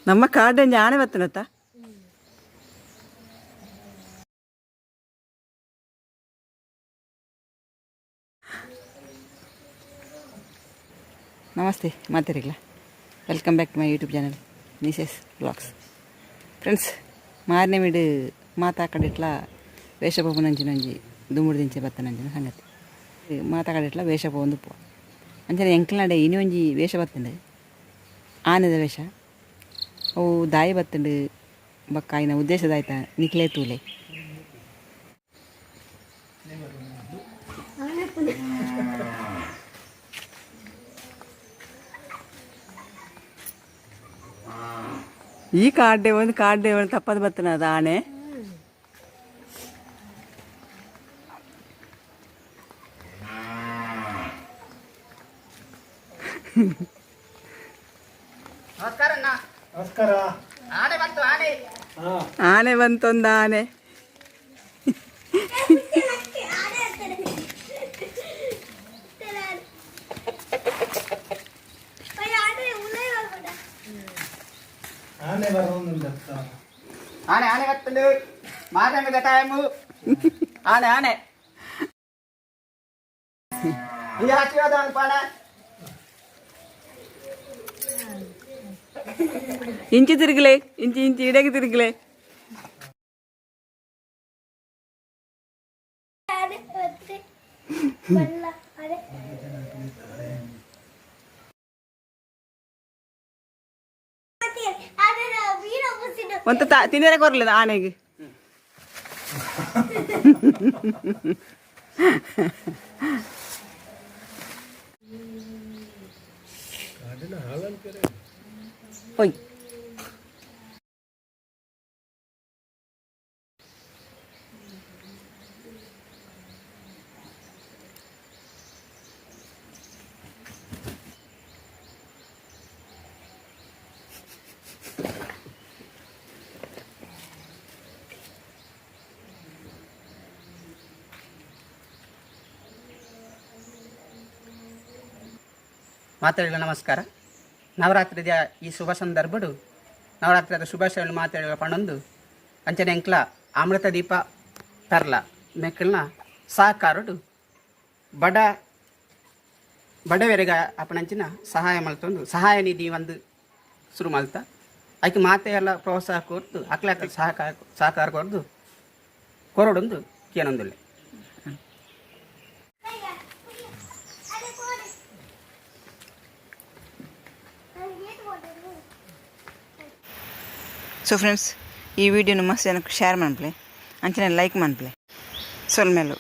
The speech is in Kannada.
ನಮ್ಮ ಕಾರ್ಡ್ ಆನೆ ಬರ್ತನತ್ತ ನಮಸ್ತೆ ಮಾತಾಡಿಲ್ಲ welcome back to my YouTube channel ನಿಸೆಸ್ ಬ್ಲಾಗ್ಸ್ ಫ್ರೆಂಡ್ಸ್ ಮಾರನೇ ಮಿಡು ಮಾತಾಕಡಿಟ್ಲ ವೇಷಪೊಪ್ಪುನಂಚಿನೊಂಜಿ ದುಂಬುಡು ದಿಂಚೆ ಬತ್ತನಂಚಿನ ಸಂಗತಿ ಮಾತಾಕಡಿಟ್ಲ ವೇಷಪ ಒಂದು ಪೋ ಅಂಚನೆ ಎಂಕ್ಲಡೆ ಇನಿ ಒಂಜಿ ವೇಷ ಬತ್ತಂಡು ಆನೆದ ವೇಷ ಅವು ದಾಯಿ ಬತ್ತಂಡು ಬಕ್ಕ ಆಯ್ನ ಉದ್ದೇಶದಾಯ್ತ ನಿಕ್ಲೇ ತೂಲೆ ಈ ಕಾರ್ಡೆ ಒಂದು ತಪ್ಪದು ಬರ್ತನ ಅದು ಆನೆ ನಮಸ್ಕಾರ ಆನೆ ಬಂತೊಂದು ಆನೆ ಆನೆ ಬರೋದು ಆನೆ ಆನೆ ಕತ್ತಲು ಮಾರನೇ ಟೈಮು ಆನೆ ಆನೆ ಹಿಂಗೆ ಹಾಕಿರೋದು ಅವನು ಪಾಣ ಇಂಚಿ ತಿರುಗಲೆ ಇಂಚಿ ಇಡೆಗೆ ತಿರುಗಲೆ ಒಂದು ತಿನ್ನರೆ ಕೊರ್ಲಿದ ಆನೆಗೆ ಹೋಯ್ ಮಾತಾಡಲು ನಮಸ್ಕಾರ. ನವರಾತ್ರಿಯ ಈ ಶುಭ ಸಂದರ್ಭಡು ನವರಾತ್ರಿಯ ಶುಭಾಶಯಗಳು ಮಾತಾಡಲು ಪಣೊಂದು ಅಂಚನೆ ಎಂಕ್ಲ ಅಮೃತ ದೀಪ ತರ್ಲ ಮೆಕ್ಕಲ್ನ ಸಹಕಾರಡು ಬಡವರಿಗೆ ಅಪಣಂಚಿನ ಸಹಾಯ ಮಲ್ತೊಂದು ಸಹಾಯ ನಿಧಿ ಒಂದು ಶುರು ಮಲ್ತ ಆಕೆ ಮಾತೆ ಎಲ್ಲ ಪ್ರೋತ್ಸಾಹ ಕೊರ್ದು ಅಕ್ಲ ಸಹಕಾರ ಕೊರ್ದು ಕೊರಡೊಂದು ಕೇನೊಂದುಲ್ಲೆ. ಸೊ ಫ್ರೆಂಡ್ಸ್ ಈ ವಿಡಿಯೋನ ಮಸ್ತ್ ಜನಕ್ಕೆ ಶೇರ್ ಮಾಡ್ಪ್ಲೆ ಅಂಚನೆ ಲೈಕ್ ಮಾಡ್ಪ್ಲೆ ಸೊಲ್ ಮೇಲೂ